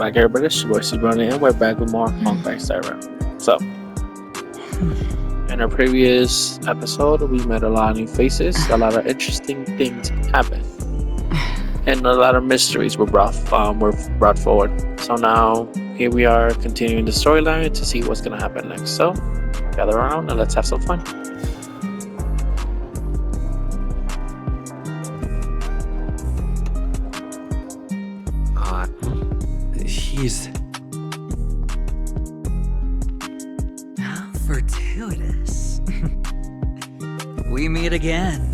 back, everybody. It's your boy C Brony, and we're back with more Funk Back Server. So, in our previous episode, we met a lot of new faces, a lot of interesting things happened, and a lot of mysteries were brought forward. So now here we are continuing the storyline to see what's gonna happen next. So, gather around and let's have some fun. He's... How fortuitous. We meet again.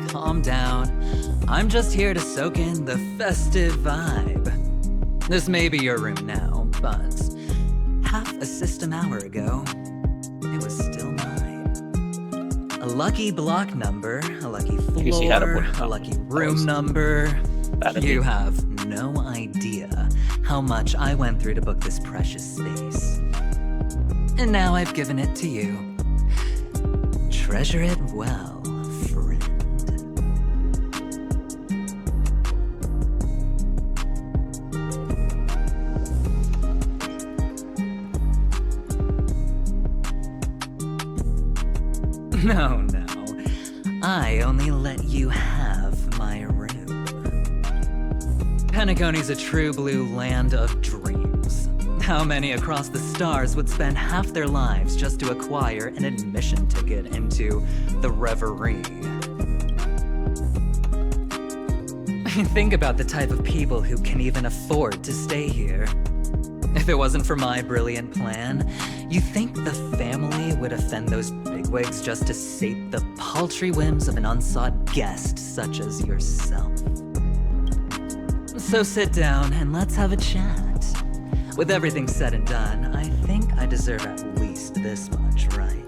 Calm down. I'm just here to soak in the festive vibe. This may be your room now, but half a system hour ago, it was still mine. A lucky block number, a lucky floor, a lucky room number. You have no idea how much I went through to book this precious space. And now I've given it to you. Treasure it well, friend. No. I only let you have my room. Penacony's a true blue land of dreams. How many across the stars would spend half their lives just to acquire an admission ticket into the Reverie? Think about the type of people who can even afford to stay here. If it wasn't for my brilliant plan, you think the family would offend those bigwigs just to sate the paltry whims of an unsought guest such as yourself? So sit down and let's have a chat. With everything said and done, I think I deserve at least this much, right?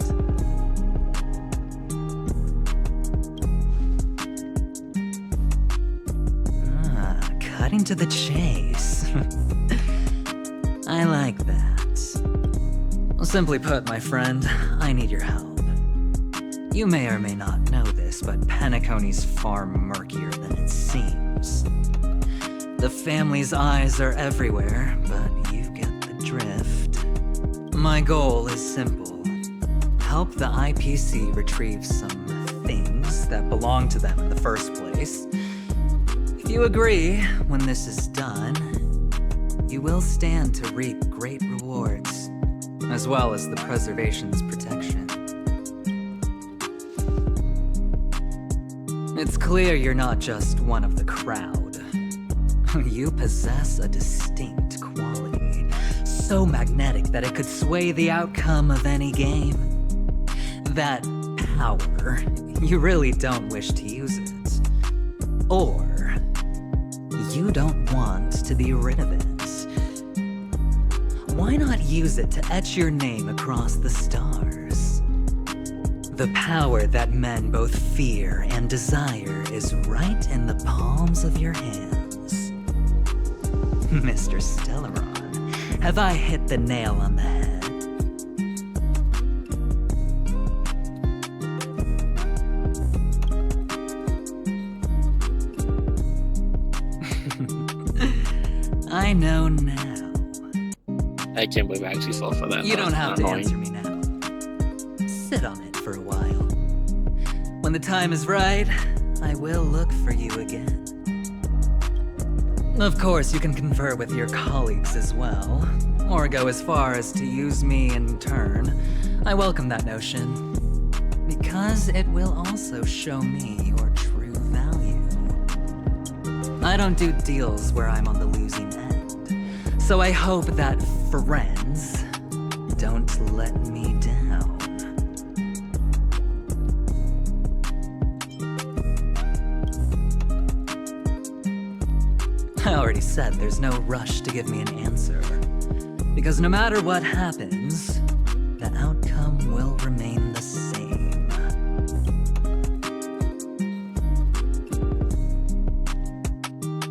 Cutting to the chase. I like that. Simply put, my friend, I need your help. You may or may not know this, but Penacony's far murkier than it seems. The family's eyes are everywhere, but you get the drift. My goal is simple. Help the IPC retrieve some things that belong to them in the first place. If you agree, when this is done, you will stand to reap great rewards, as well as the preservation's protection. It's clear you're not just one of the crowd. You possess a distinct quality, so magnetic that it could sway the outcome of any game. That power, you really don't wish to use it. Or you don't want to be rid of it. Why not use it to etch your name across the stars? The power that men both fear and desire is right in the palms of your hands. Mr. Stellaron, have I hit the nail on the head? I know now. I can't believe I actually fell for that. You don't have to annoying. answer me now. Sit on it for a while. When the time is right, I will look for you again. Of course, you can confer with your colleagues as well, or go as far as to use me in turn. I welcome that notion, because it will also show me your true value. I don't do deals where I'm on the losing end, so I hope that friends don't let me down. I already said there's no rush to give me an answer, because no matter what happens, the outcome will remain the same.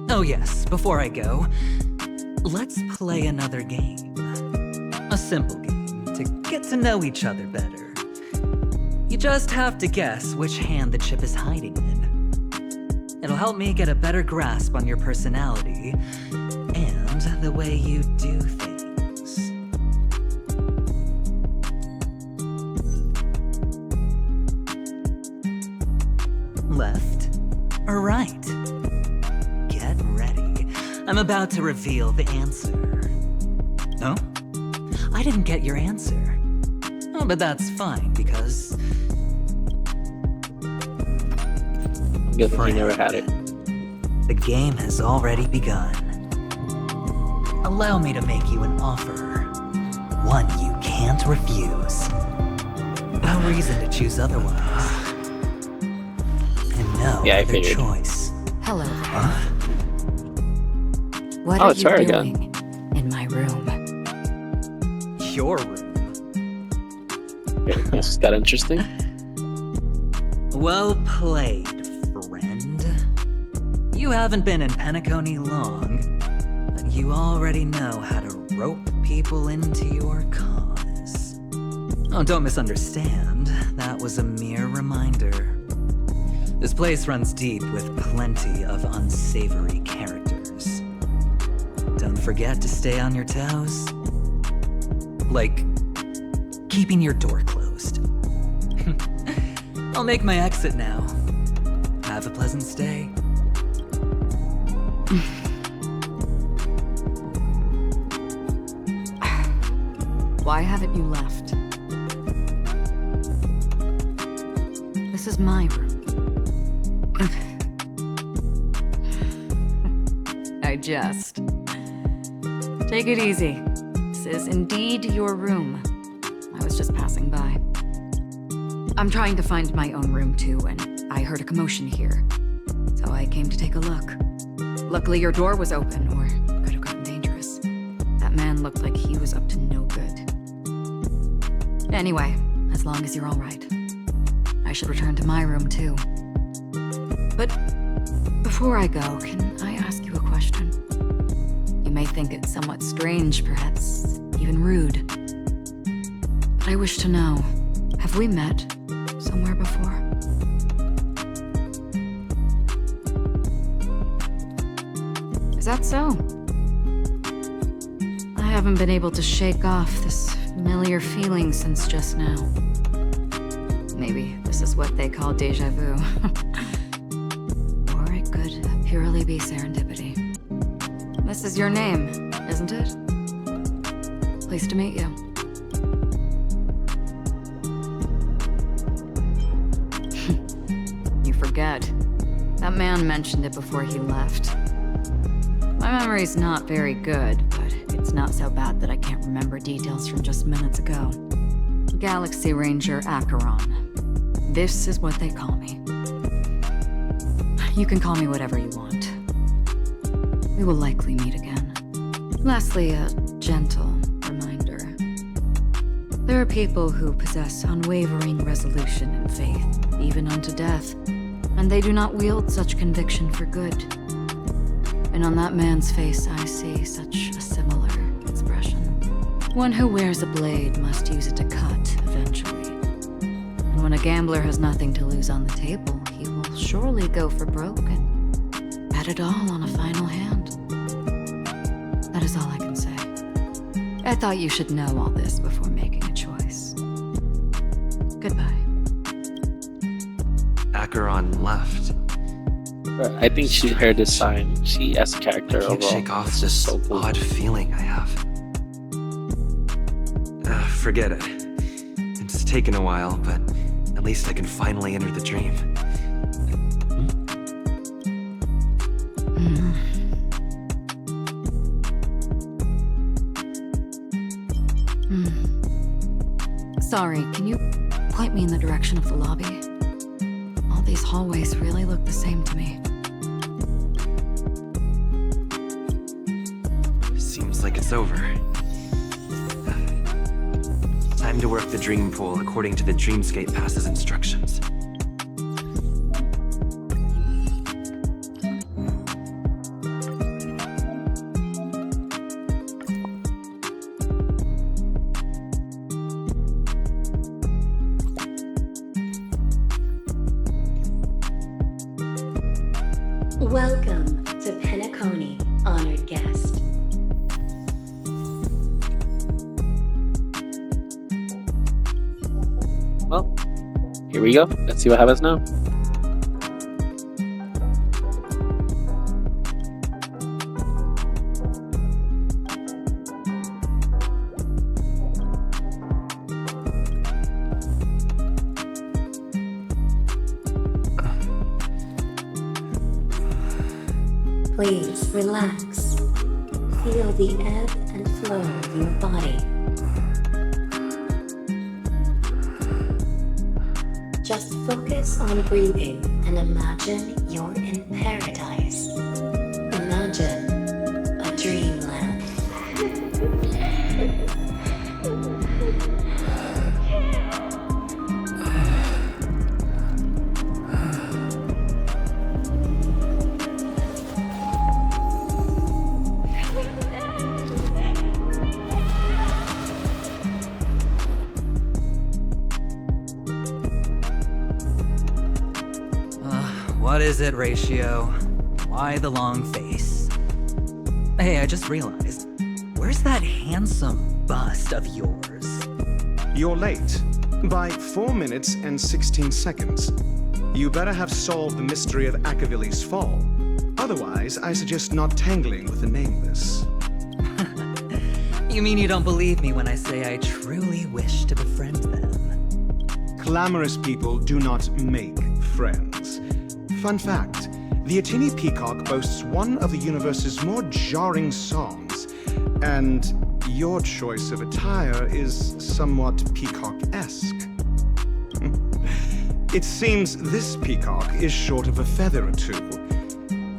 Oh yes, before I go, let's play another game. A simple game to get to know each other better. just have to guess which hand the chip is hiding in. It'll help me get a better grasp on your personality and the way you do things. Left or right? Get ready. I'm about to reveal the answer. No? I didn't get your answer. Oh, but that's fine, because I'm guessing he never had it. the game has already begun. Allow me to make you an offer. One you can't refuse. No reason to choose otherwise. And no Yeah, I other figured. choice. Hello. Huh? What Oh, are it's you her doing again. in my room? Your room. Okay, this got interesting. Well played, friend. You haven't been in Penacony long, but you already know how to rope people into your cause. Oh, don't misunderstand. That was a mere reminder. This place runs deep with plenty of unsavory characters. Don't forget to stay on your toes. Like, keeping your door closed. I'll make my exit now. Have a pleasant stay. Why haven't you left? This is my room. I jest. Take it easy. This is indeed your room. I was just passing by. I'm trying to find my own room too, and I heard a commotion here. So I came to take a look. Luckily your door was open, or it could have gotten dangerous. That man looked like he was up to no good. Anyway, as long as you're all right. I should return to my room too. But before I go, can I ask you a question? You may think it somewhat strange, perhaps even rude. But I wish to know, have we met somewhere before? Is that so? I haven't been able to shake off this familiar feeling since just now. Maybe this is what they call déjà vu. Or it could purely be serendipity. This is your name, isn't it? Pleased to meet you. You forget. That man mentioned it before he left. My memory's not very good, but it's not so bad that I can't remember details from just minutes ago. Galaxy Ranger Acheron. This is what they call me. You can call me whatever you want. We will likely meet again. Lastly, a gentle reminder. There are people who possess unwavering resolution and faith, even unto death, and they do not wield such conviction for good. And on that man's face I see such a similar expression. One who wears a blade must use it to cut eventually. And when a gambler has nothing to lose on the table, he will surely go for broke and bet it all on a final hand. That is all I can say. I thought you should know all this before making a choice. Goodbye. Acheron left. I think she heard this sign. She, as a character, I can't overall, shake off is this so cool. odd feeling I have. Forget it. It's taken a while, but at least I can finally enter the dream. Sorry, can you point me in the direction of the lobby? All these hallways really look the same to me. Seems like it's over. Time to work the dream pool according to the Dreamscape Pass's instructions. Welcome to Penacony, honored guest. Well, here we go. Let's see what happens now. Please relax. Feel the ebb and flow of your body. Just focus on breathing and imagine you're in paradise. Imagine a dreamland. What is it, Ratio? Why the long face? Hey, I just realized. Where's that handsome bust of yours? You're late. By 4 minutes and 16 seconds. You better have solved the mystery of Akavili's fall. Otherwise, I suggest not tangling with the nameless. You mean you don't believe me when I say I truly wish to befriend them? Glamorous people do not make friends. Fun fact, the Atini Peacock boasts one of the universe's more jarring songs, and your choice of attire is somewhat peacock-esque. It seems this peacock is short of a feather or two.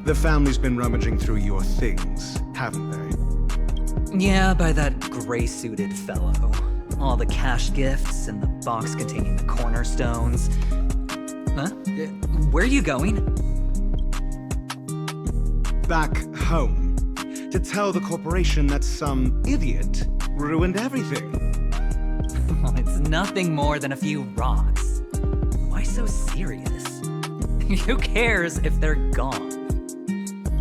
The family's been rummaging through your things, haven't they? Yeah, by that gray-suited fellow. All the cash gifts and the box containing the cornerstones. Huh? Where are you going? Back home. To tell the corporation that some idiot ruined everything. Well, it's nothing more than a few rocks. Why so serious? Who cares if they're gone?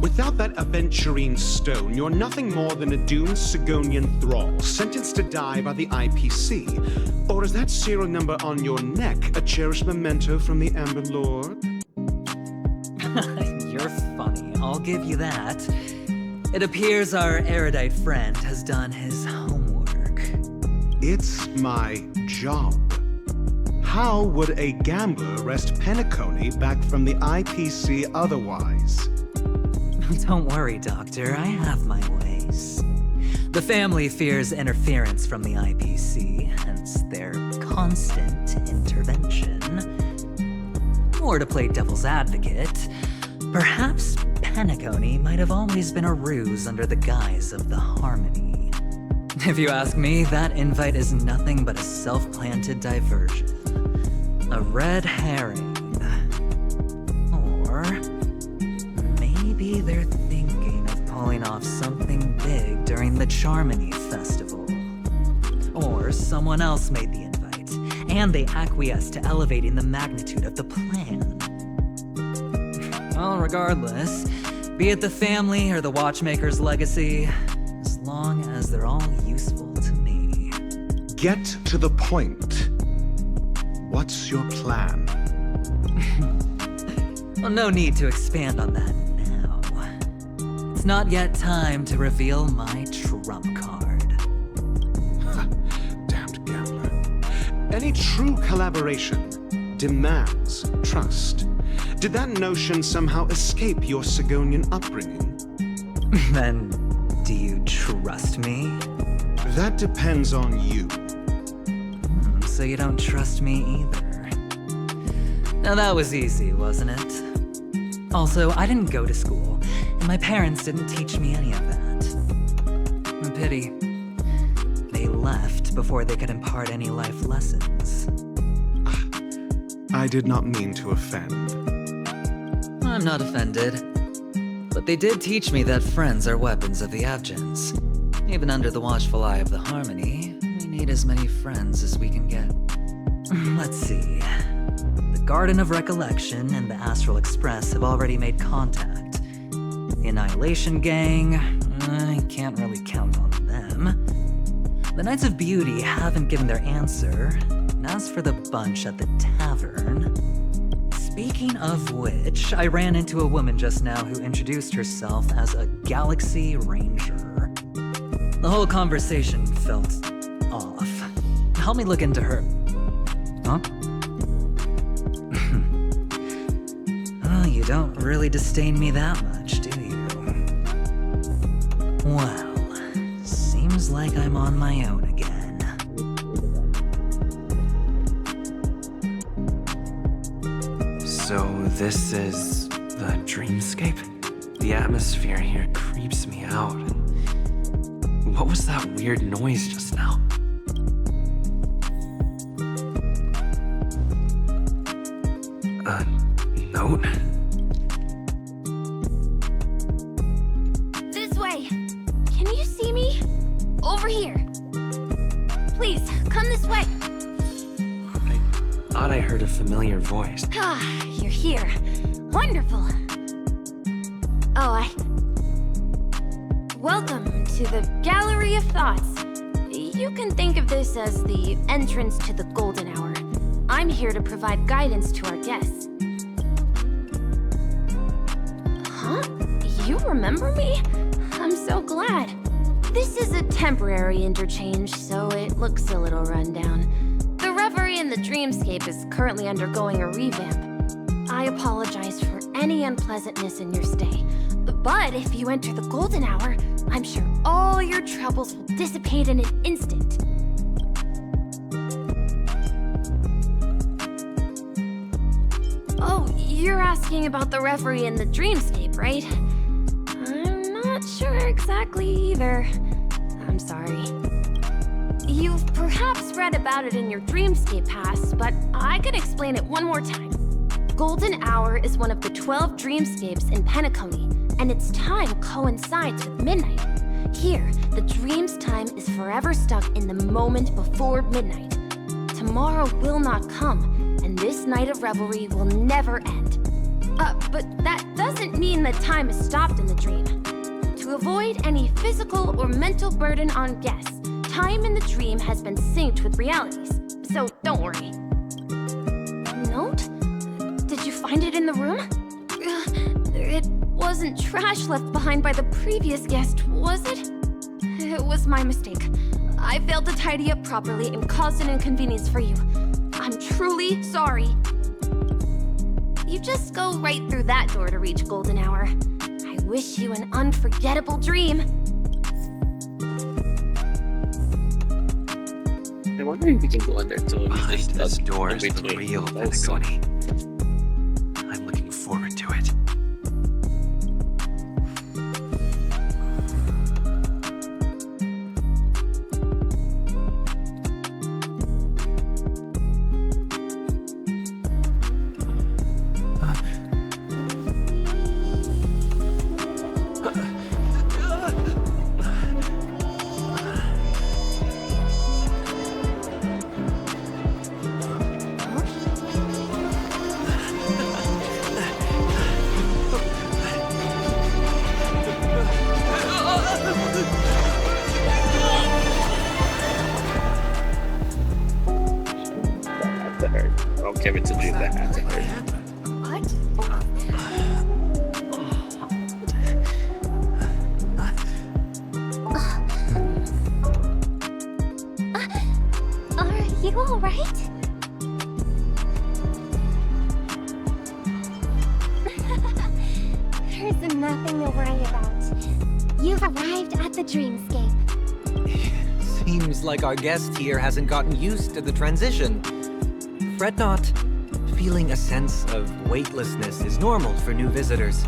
Without that aventurine stone, you're nothing more than a doomed Sigonian thrall, sentenced to die by the IPC. Or is that serial number on your neck a cherished memento from the Amber Lord? You're funny, I'll give you that. It appears our erudite friend has done his homework. It's my job. How would a gambler wrest Penacony back from the IPC otherwise? Don't worry, Doctor, I have my ways. The family fears interference from the IPC, hence their constant intervention. Or to play devil's advocate, perhaps Penacony might have always been a ruse under the guise of the Harmony. If you ask me, that invite is nothing but a self-planted diversion. A red herring. Or maybe they're thinking of pulling off something big during the Charmony Festival. Or someone else made the invite, and they acquiesced to elevating the magnitude of the plan. Well, regardless, be it the family or the Watchmaker's legacy, as long as they're all useful to me. Get to the point. What's your plan? Well, no need to expand on that now. It's not yet time to reveal my trump card. Damned gambler. Any true collaboration demands trust. Did that notion somehow escape your Sigonian upbringing? Then, do you trust me? That depends on you. So you don't trust me either. Now that was easy, wasn't it? Also, I didn't go to school, and my parents didn't teach me any of that. A pity. They left before they could impart any life lessons. I did not mean to offend. I'm not offended. But they did teach me that friends are weapons of the Abgens. Even under the watchful eye of the Harmony, we need as many friends as we can get. Let's see. The Garden of Recollection and the Astral Express have already made contact, The Annihilation Gang, I can't really count on them. The Knights of Beauty haven't given their answer. And as for the bunch at the tavern... Speaking of which, I ran into a woman just now who introduced herself as a Galaxy Ranger. The whole conversation felt off. Help me look into her. Huh? Oh, you don't really disdain me that much, do you? Well, seems like I'm on my own again. So this is the dreamscape? The atmosphere here creeps me out. What was that weird noise just now? A note? This way! Can you see me? Over here! Please, come this way! I thought I heard a familiar voice. Ah, you're here. Wonderful. Oh, Welcome to the Gallery of Thoughts. You can think of this as the entrance to the Golden Hour. I'm here to provide guidance to our guests. Huh? You remember me? I'm so glad. This is a temporary interchange, so it looks a little rundown. The Reverie in the Dreamscape is currently undergoing a revamp. I apologize for any unpleasantness in your stay. But if you enter the Golden Hour, I'm sure all your troubles will dissipate in an instant. Oh, you're asking about the Reverie in the Dreamscape, right? I'm not sure exactly either. I'm sorry. You've perhaps read about it in your Dreamscape Pass, but I can explain it one more time. Golden Hour is one of the 12 dreamscapes in Penacony, and its time coincides with midnight. Here, the dream's time is forever stuck in the moment before midnight. Tomorrow will not come, and this night of revelry will never end. But that doesn't mean that time is stopped in the dream. To avoid any physical or mental burden on guests, time in the dream has been synced with realities, so don't worry. Note? Did you find it in the room? It wasn't trash left behind by the previous guest, was it? It was my mistake. I failed to tidy up properly and caused an inconvenience for you. I'm truly sorry. You just go right through that door to reach Golden Hour. I wish you an unforgettable dream. I wonder if we can go in there too. Behind this door in is the between. real That's Penacony. I'm looking forward to it. I'll give it to you. That had to hurt. What? Are you all right? There's nothing to worry about. You've arrived at the Dreamscape. Seems like our guest here hasn't gotten used to the transition. Fret not. Feeling a sense of weightlessness is normal for new visitors.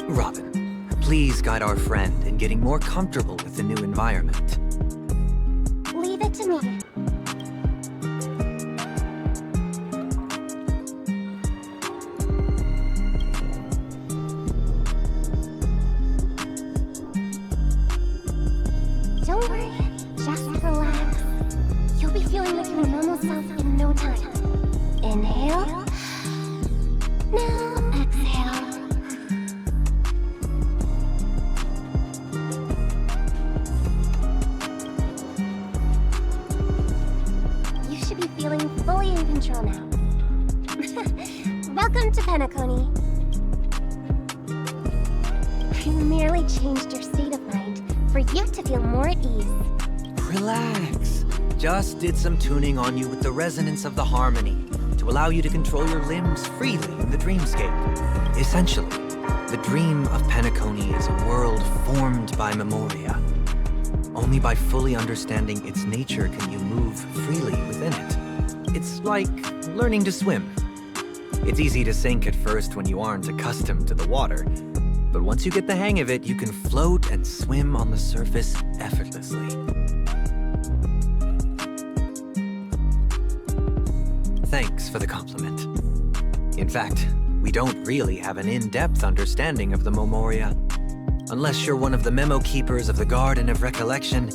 Robin, please guide our friend in getting more comfortable with the new environment. Leave it to me. Don't worry, just relax. You'll be feeling like your normal self in no time. Inhale. Now exhale. natural now. Welcome to Penacony. I merely changed your state of mind for you to feel more at ease. Relax. Just did some tuning on you with the resonance of the harmony to allow you to control your limbs freely in the dreamscape. Essentially, the dream of Penacony is a world formed by Memoria. Only by fully understanding its nature can you move freely within it. It's like learning to swim. It's easy to sink at first when you aren't accustomed to the water. But once you get the hang of it, you can float and swim on the surface effortlessly. Thanks for the compliment. In fact, we don't really have an in-depth understanding of the Memoria. Unless you're one of the memo keepers of the Garden of Recollection,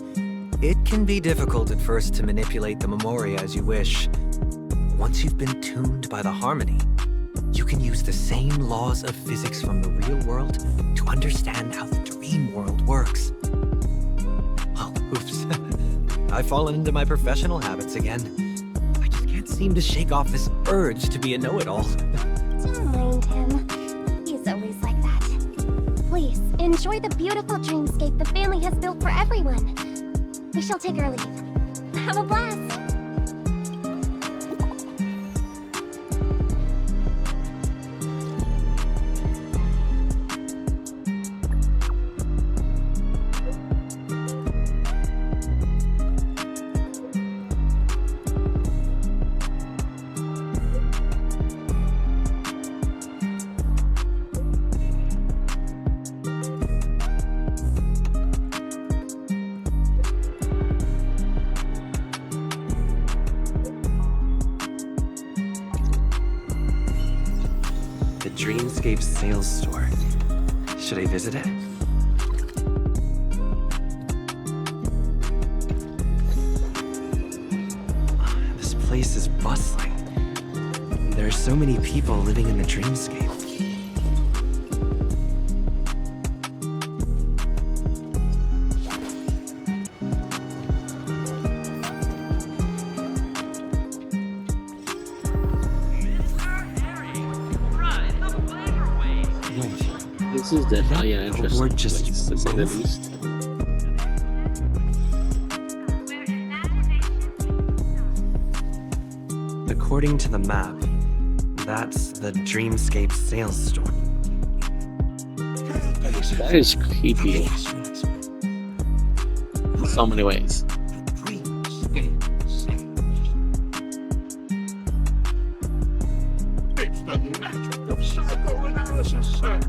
it can be difficult at first to manipulate the Memoria as you wish. Once you've been tuned by the harmony, you can use the same laws of physics from the real world to understand how the dream world works. Oh, oops. I've fallen into my professional habits again. I just can't seem to shake off this urge to be a know-it-all. Don't mind him. He's always like that. Please, enjoy the beautiful dreamscape the family has built for everyone. We shall take our leave. Have a blast! The Dreamscape sales store. Should I visit it? This place is bustling. There are so many people living in the Dreamscape. This is definitely an interesting Or just place, to say the move. least. According to the map, that's the Dreamscape sales store. That is creepy in so many ways. It's the magic of psychoanalysis, sir.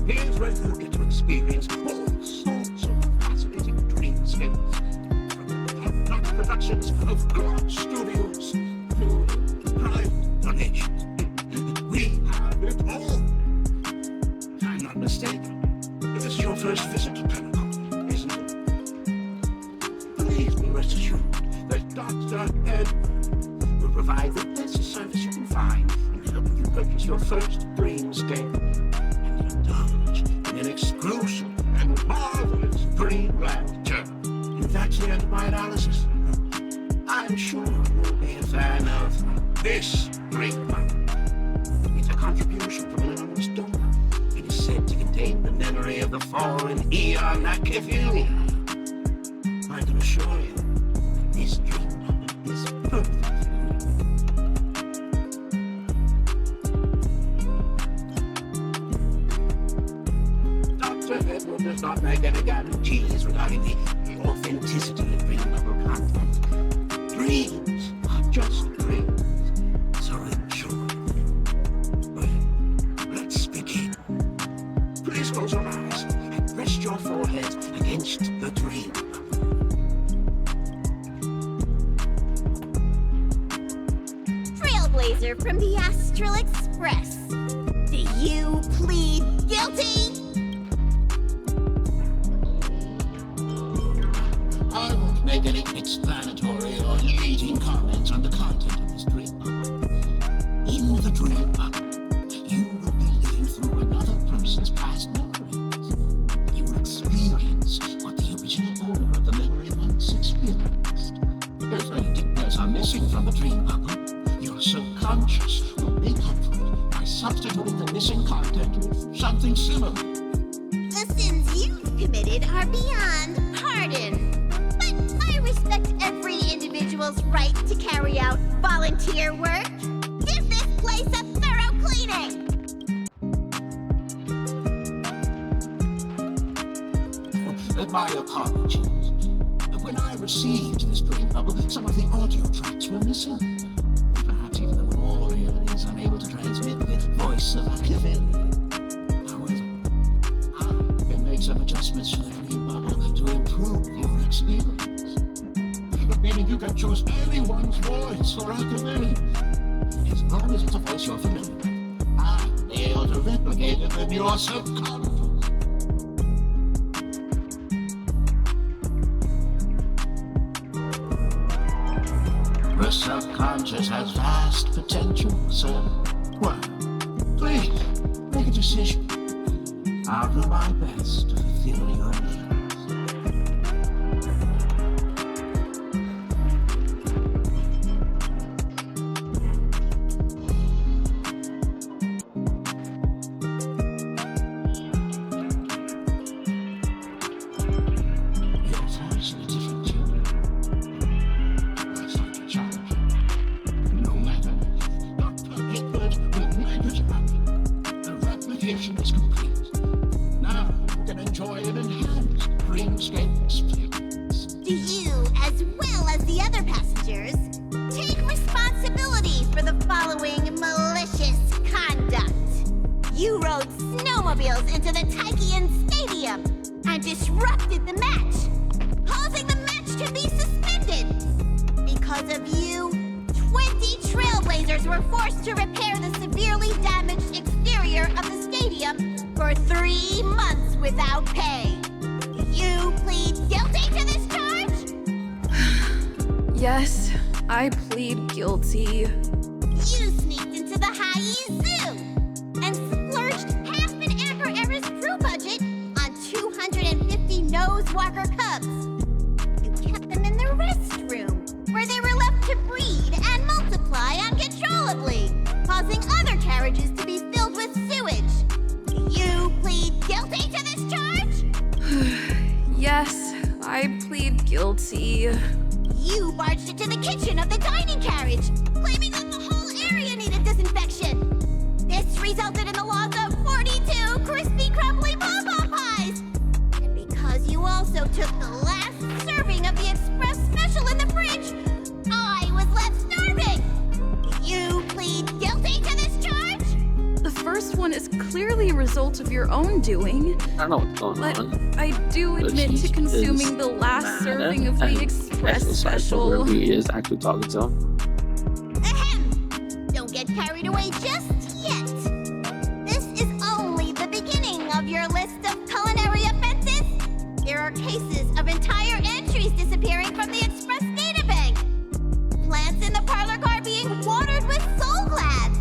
He's ready to experience all sorts of fascinating dreamscapes. From top productions of Grant Studios to private donations. We have it all. I'm not mistaken. This is your first visit to Penacony, isn't it? Please be rest assured that Dr. Edward will provide the best service you can find in helping you purchase your first dreamscape and indulge in an exclusive and marvelous dreamland journey. If that's the end of my analysis, I'm sure you'll be a fan of this dream map. It's a contribution from an anonymous donor. It is said to contain the memory of the fallen Eon Nakavili. I can assure you, this dream map is perfect for you. Dr. Edward does not make any guarantees regarding the authenticity of dream level content. Dreams are just dreams, so enjoy. But let's begin. Please close your eyes and rest your forehead against the dream. Trailblazer from the Astral Express. Do you plead guilty? I won't make any explanatory or leading comments on the content of this dream bubble. In the dream bubble, you will be living through another person's past memories. You will experience what the original owner of the memory once experienced. substituting the missing content with something similar. The sins you've committed are beyond pardon. But I respect every individual's right to carry out volunteer work. Give this place a thorough cleaning! My apologies. When I received this dream bubble, some of the audio tracks were missing. Perhaps even the memorial is unable to transmit the voice of Machiavelli. However, I can make some adjustments to the dream bubble to improve your experience. Meaning you can choose anyone's voice for Machiavelli. As long as it's a voice you're familiar with, I'm able to replicate it in your subconscious. The subconscious has vast potential, sir. Well, please, make a decision. I'll do my best to fulfill your needs. Your voice in a different tune. That's not a challenge. No matter. Dr. Hickford will make it happen. The replication is complete. Now you can enjoy an enhanced dreamscape experience. Do you, as well as the other passengers, take responsibility for the following malicious conduct? You rode snowmobiles into the Taikian Stadium and disrupted the match, causing the match to be suspended. Because of you, 20 trailblazers were forced to repair the severely damaged exterior of the stadium for 3 months without pay. Do you plead guilty to this charge? Yes, I plead guilty. You sneaked into the Haie Zoo and splurged half an Amber Era's crew budget on 250 Nosewalker cubs. You kept them in the restroom, where they were left to breed and multiply uncontrollably, causing other carriages to be filled with sewage. Do you plead guilty to this charge? Yes, I plead guilty. You barged into the kitchen of the dining carriage, claiming that the whole area needed disinfection. This resulted in the loss of 42 crispy, crumbly pom-pom pies. And because you also took the last serving of the express special in the fridge, I was left starving. Do you plead guilty to this charge? The first one is clearly a result of your own doing. I don't know what's going But on. I do But admit to he consuming is the last mad serving of and the express feels sorry for special. whoever he is actually talking to him. Ahem! Don't get carried away just yet. This is only the beginning of your list of culinary offenses. There are cases of entire entries disappearing from the express databank. Plants in the parlor car being watered with Soul Glad.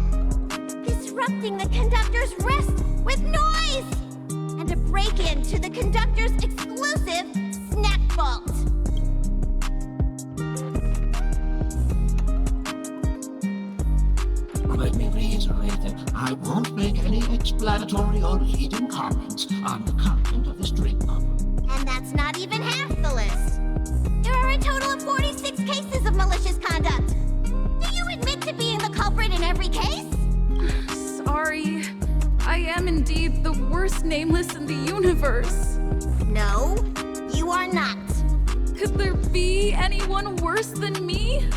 Disrupting the conductor's rest with noise. And a break-in to the conductor's exclusive snack vault. Let me reiterate that I won't make any explanatory or leading comments on the content of this dream bubble. And that's not even half the list. There are a total of 46 cases of malicious conduct. Do you admit to being the culprit in every case? Sorry. I am indeed the worst nameless in the universe. No, you are not. Could there be anyone worse than me?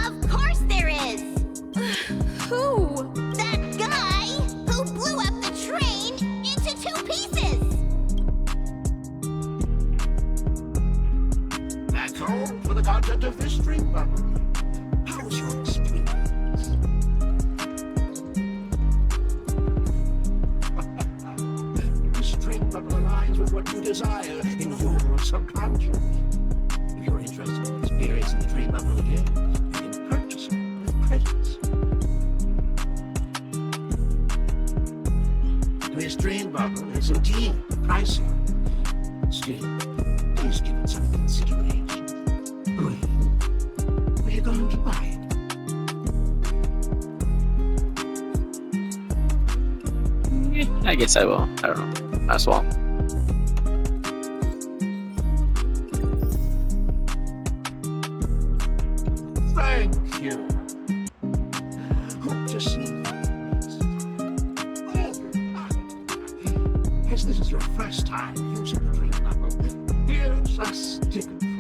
Of course there is. Who? That guy who blew up the train into 2 pieces. That's all for the content of this dream bubble. How was your experience? This dream bubble aligns with what you desire in your subconscious. If you're interested in experiencing the dream bubble again, you can purchase it with credits. This dream bubble is indeed pricey. Still, please give it some consideration. Where are you going to buy it? I guess I will. I don't know. As well. Thank you. Hope to see you. As this is your first time using the dream apple, here's a sticker for you.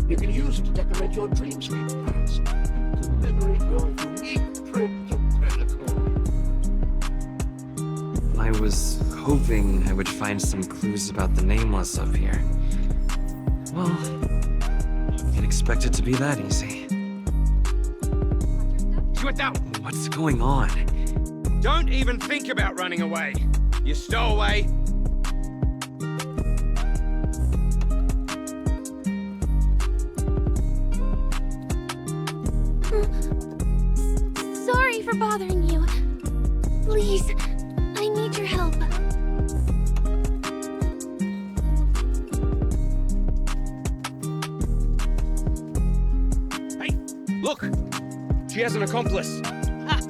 You can use it to decorate your dreamscape plans and commemorate your unique trip to Pinnacle. I was hoping I would find some clues about the Nameless up here. Well, I didn't expect it to be that easy. What's going on? Don't even think about running away. You stowaway. Sorry for bothering you. Please, I need your help. Hey, look! She has an accomplice. Ha!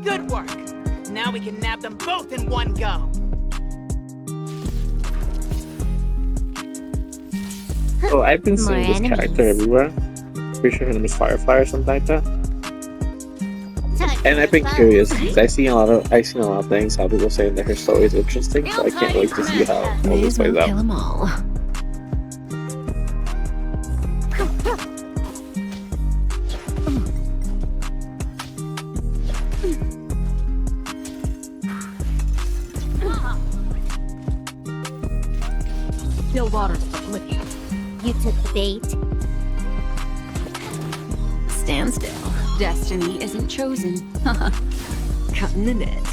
Good work. Now we can nab them both in one go. Oh, I've been seeing this character everywhere. Pretty sure her name is Firefly or something like that. And I've been curious because I've seen a lot of things. How people saying that her story is interesting, so I can't wait to see how all this plays out. Kill them all. Still waters oblivion. You took the bait. Stand still. Destiny isn't chosen. Cutting the net.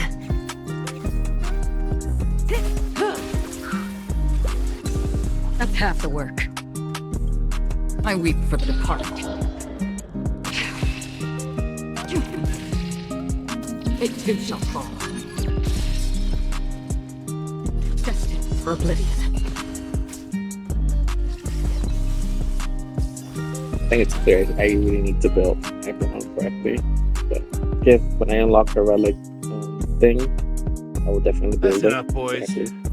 That's half the work. I weep for the departed. It too shall fall. Destined for oblivion. I think it's clear I really need to build Abraham correctly. But when I unlock the relic thing, I will definitely build it. That's enough, boys. Exactly.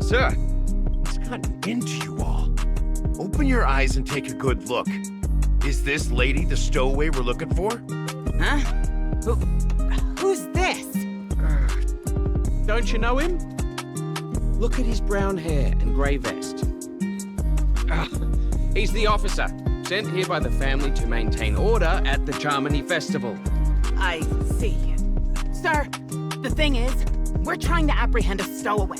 Sir. What's gotten into you all? Open your eyes and take a good look. Is this lady the stowaway we're looking for? Huh? Who's this? Don't you know him? Look at his brown hair and grey vest. He's the officer, sent here by the family to maintain order at the Charmony Festival. I see. Sir, the thing is, we're trying to apprehend a stowaway.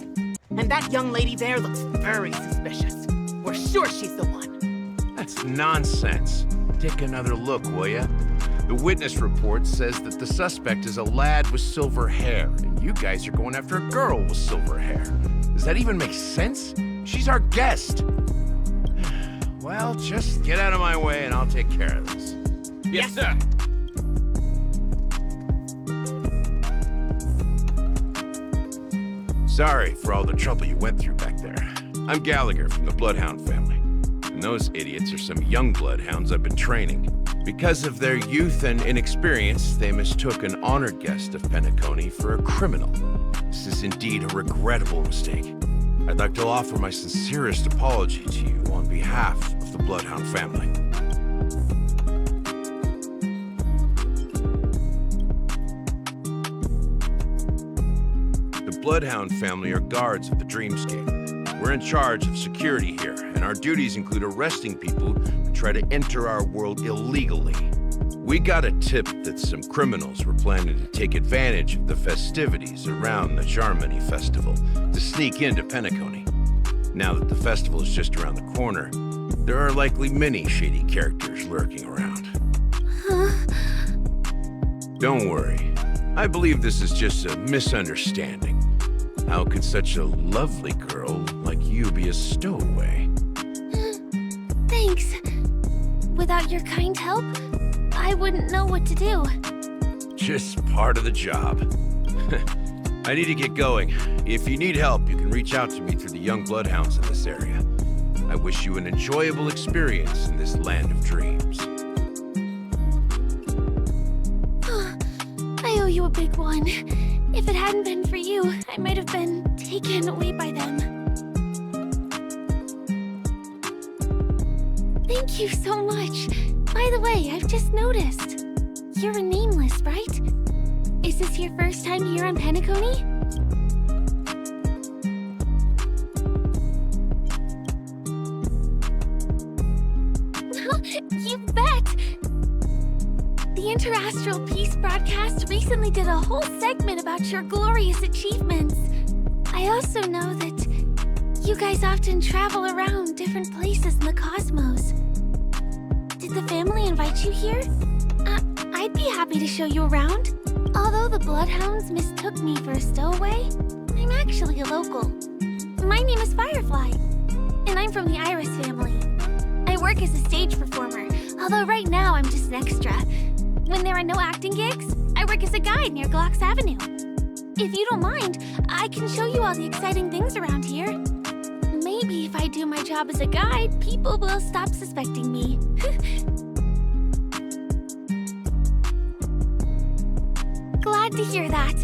And that young lady there looks very suspicious. We're sure she's the one. That's nonsense. Take another look, will ya? The witness report says that the suspect is a lad with silver hair, and you guys are going after a girl with silver hair. Does that even make sense? She's our guest. Well, just get out of my way and I'll take care of this. Yes, sir. Sorry for all the trouble you went through back there. I'm Gallagher from the Bloodhound family. And those idiots are some young bloodhounds I've been training. Because of their youth and inexperience, they mistook an honored guest of Penacony for a criminal. This is indeed a regrettable mistake. I'd like to offer my sincerest apology to you on behalf of the Bloodhound family. The Bloodhound family are guards of the Dreamscape. We're in charge of security here, and our duties include arresting people who try to enter our world illegally. We got a tip that some criminals were planning to take advantage of the festivities around the Charmony Festival to sneak into Penacony. Now that the festival is just around the corner, there are likely many shady characters lurking around. Don't worry. I believe this is just a misunderstanding. How could such a lovely girl like you be a stowaway? Thanks. Without your kind help, I wouldn't know what to do. Just part of the job. I need to get going. If you need help, you can reach out to me through the young bloodhounds in this area. I wish you an enjoyable experience in this land of dreams. a big one. If it hadn't been for you, I might have been taken away by them. Thank you so much. By the way, I've just noticed. You're a nameless, right? Is this your first time here on Penacony? You bet! The Interastral Peace broadcast recently did a whole segment about your glorious achievements. I also know that you guys often travel around different places in the cosmos. Did the family invite you here? I'd be happy to show you around. Although the Bloodhounds mistook me for a stowaway, I'm actually a local. My name is Firefly, and I'm from the Iris family. I work as a stage performer, although right now I'm just an extra. When there are no acting gigs, I work as a guide near Glox Avenue. If you don't mind, I can show you all the exciting things around here. Maybe if I do my job as a guide, people will stop suspecting me. Glad to hear that.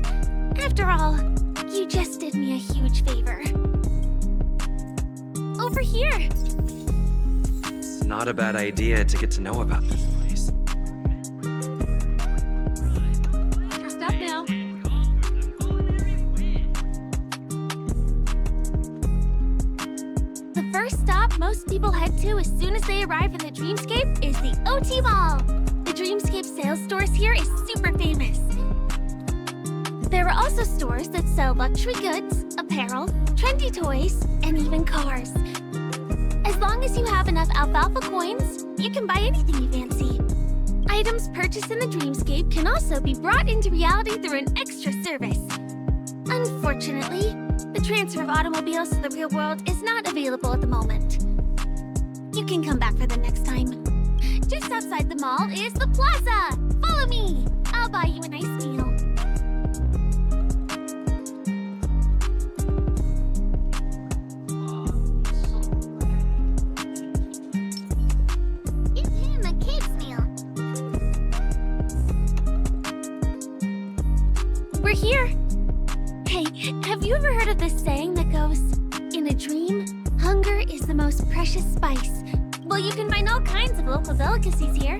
After all, you just did me a huge favor. Over here! It's not a bad idea to get to know about this place. First up now. The first stop most people head to as soon as they arrive in the Dreamscape is the OT Mall. The Dreamscape sales stores here is super famous. There are also stores that sell luxury goods, apparel, trendy toys, and even cars. As long as you have enough alfalfa coins, you can buy anything you fancy. Items purchased in the Dreamscape can also be brought into reality through an extra service. Unfortunately, the transfer of automobiles to the real world is not available at the moment. You can come back for them next time. Just outside the mall is the plaza! Follow me! I'll buy you a nice meal. We're here! Hey, have you ever heard of this saying that goes, in a dream, hunger is the most precious spice? Well, you can find all kinds of local delicacies here.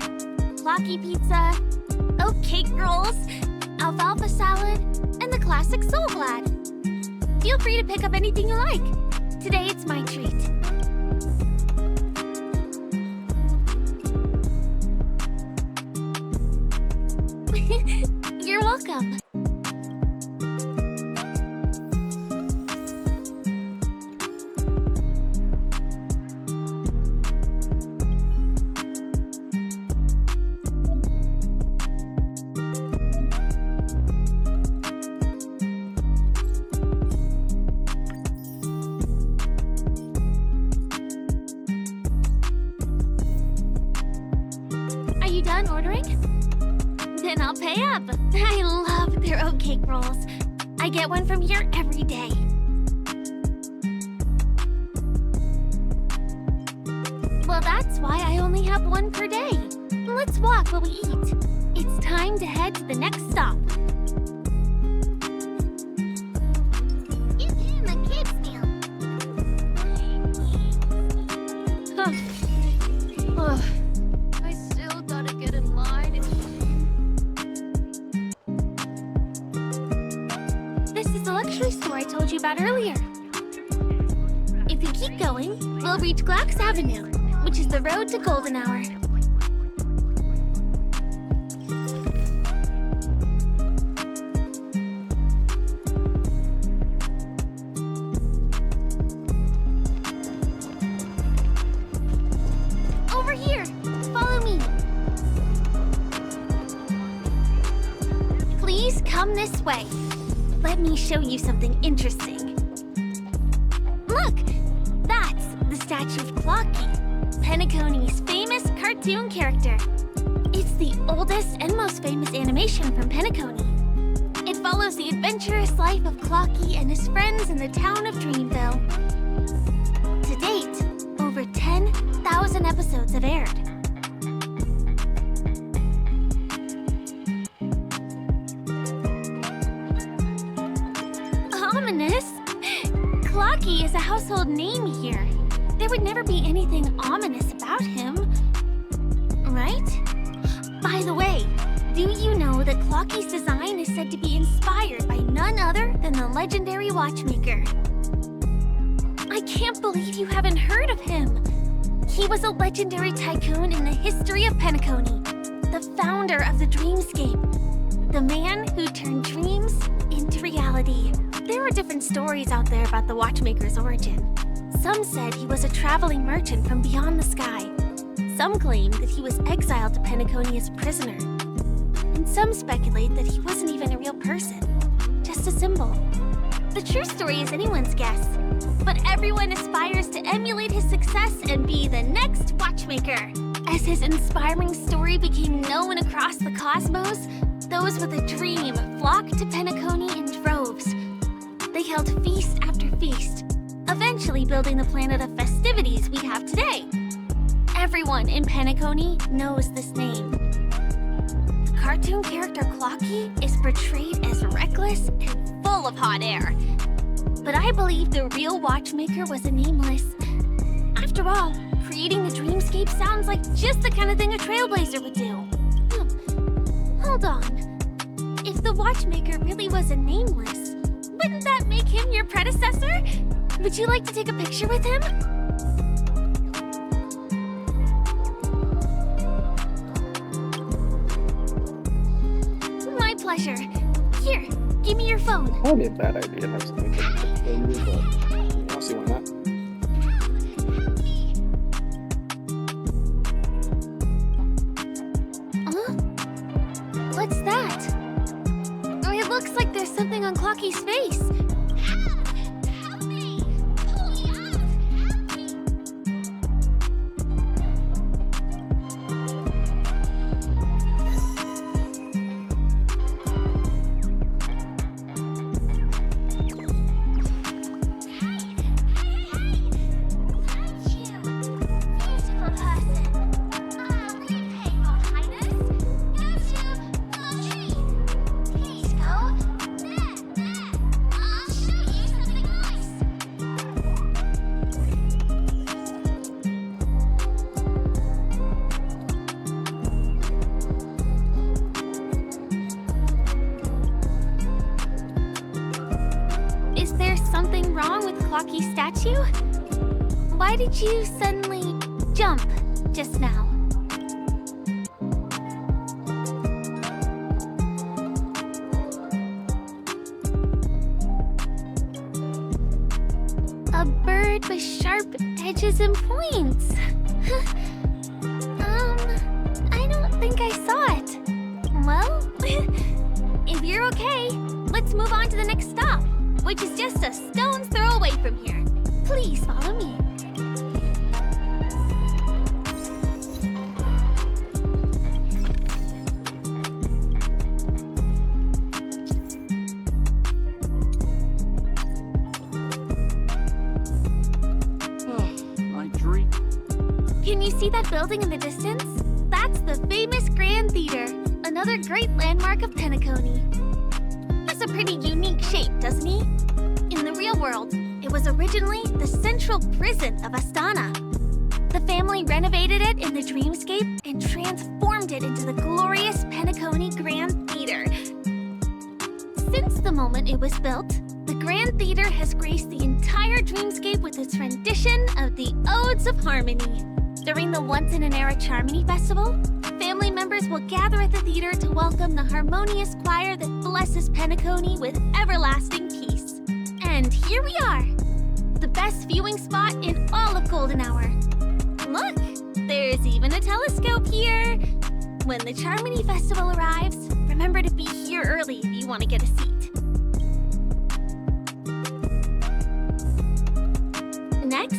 Clocky pizza, oat cake rolls, alfalfa salad, and the classic Soul Glad. Feel free to pick up anything you like. Today it's my treat. You're welcome. Are you done ordering? Then I'll pay up. I love their oat cake rolls. I get one from here every day. Well, that's why I only have one per day. Let's walk while we eat. It's time to head to the next stop. I still gotta get in line. This is the luxury store I told you about earlier. If you keep going, we'll reach Glox Avenue, which is the road to Golden Hour. Over here! Follow me! Please come this way. Let me show you something interesting. Look! That's the statue of Clocky, Penacony's famous cartoon character. It's the oldest and most famous animation from Penacony. It follows the adventurous life of Clocky and his friends in the town of Dreamville. To date, over 10,000 episodes have aired. Clocky is a household name here. There would never be anything ominous about him. Right? By the way, do you know that Clocky's design is said to be inspired by none other than the legendary Watchmaker? I can't believe you haven't heard of him. He was a legendary tycoon in the history of Penacony, the founder of the Dreamscape, the man who turned dreams into reality. There are different stories out there about the Watchmaker's origin. Some said he was a traveling merchant from beyond the sky. Some claim that he was exiled to Penacony as a prisoner. And some speculate that he wasn't even a real person, just a symbol. The true story is anyone's guess, but everyone aspires to emulate his success and be the next Watchmaker. As his inspiring story became known across the cosmos, those with a dream flocked to Penacony in droves. They held feast after feast, eventually building the planet of festivities we have today. Everyone in Penacony knows this name. The cartoon character Clocky is portrayed as reckless and full of hot air. But I believe the real Watchmaker was a nameless. After all, creating the Dreamscape sounds like just the kind of thing a Trailblazer would do. Hold on. If the Watchmaker really was a nameless, wouldn't that make him your predecessor? Would you like to take a picture with him? My pleasure. Here, give me your phone. Probably a bad idea to have something to show you, but I'll see why not. Huh? What's that? Oh, it looks like there's something on Clocky's face. Clocky's statue? Why did you suddenly jump just now? A bird with sharp edges and points. I don't think I saw it. Well, if you're okay, let's move on to the next stop, which is just a stone's throw away from here. Please follow me. My dream. Can you see that building in the distance? That's the famous Grand Theater, another great landmark of Penacony. Has a pretty unique shape, doesn't he? In the real world, it was originally the central prison of Astana. The family renovated it in the Dreamscape and transformed it into the glorious Penacony Grand Theater. Since the moment it was built, the Grand Theater has graced the entire Dreamscape with its rendition of the Odes of Harmony. During the Once-in-an-Era Charmony Festival, family members will gather at the theater to welcome the harmonious choir that blesses Penacony with everlasting peace. And here we are, the best viewing spot in all of Golden Hour. Look, there's even a telescope here. When the Charmony Festival arrives, remember to be here early if you want to get a seat. Next,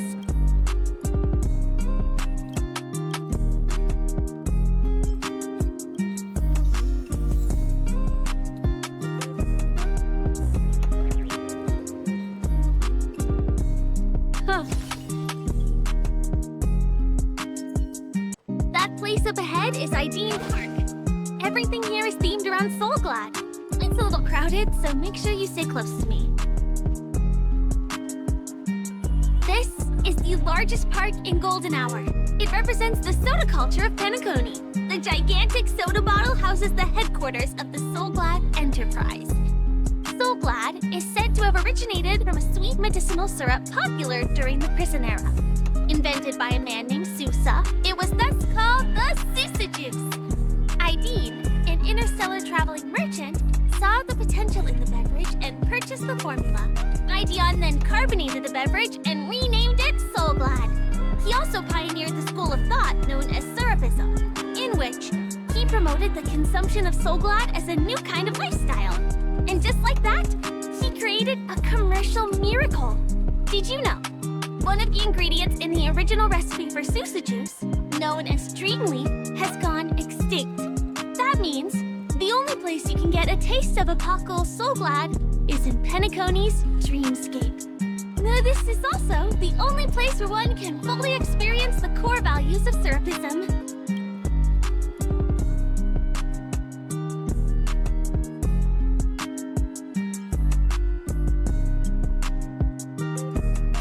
that place up ahead is Ideen Park. Everything here is themed around Soulglad. It's a little crowded, so make sure you stay close to me. is the largest park in Golden Hour. It represents the soda culture of Penacony. The gigantic soda bottle houses the headquarters of the Soulglad Enterprise. Soulglad is said to have originated from a sweet medicinal syrup popular during the prison era. Invented by a man named Sousa, it was thus called the Sousa Juice. Ideen, an interstellar traveling merchant, saw the potential in the beverage and purchased the formula. Ideon then carbonated the beverage and renamed it Soulglad. He also pioneered the school of thought known as Syrupism, in which he promoted the consumption of Soulglad as a new kind of lifestyle. And just like that, he created a commercial miracle. Did you know? One of the ingredients in the original recipe for Sousa Juice, known as Dreamleaf, has gone extinct. That means the only place you can get a taste of Apocal Soulglad is in Penacony's Dreamscape. Now, this is also the only place where one can fully experience the core values of Syrupism.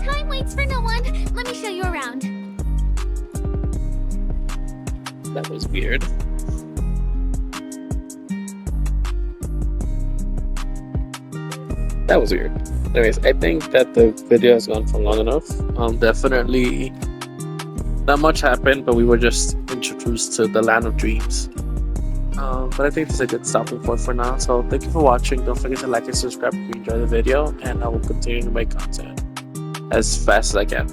Time waits for no one. Let me show you around. That was weird. That was weird. Anyways, I think that the video has gone for long enough. Definitely not much happened, but we were just introduced to the Land of Dreams. But I think this is a good stopping point for now. So thank you for watching. Don't forget to like and subscribe if you enjoyed the video, and I will continue to make content as fast as I can.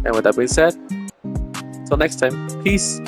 And with that being said, until next time, peace.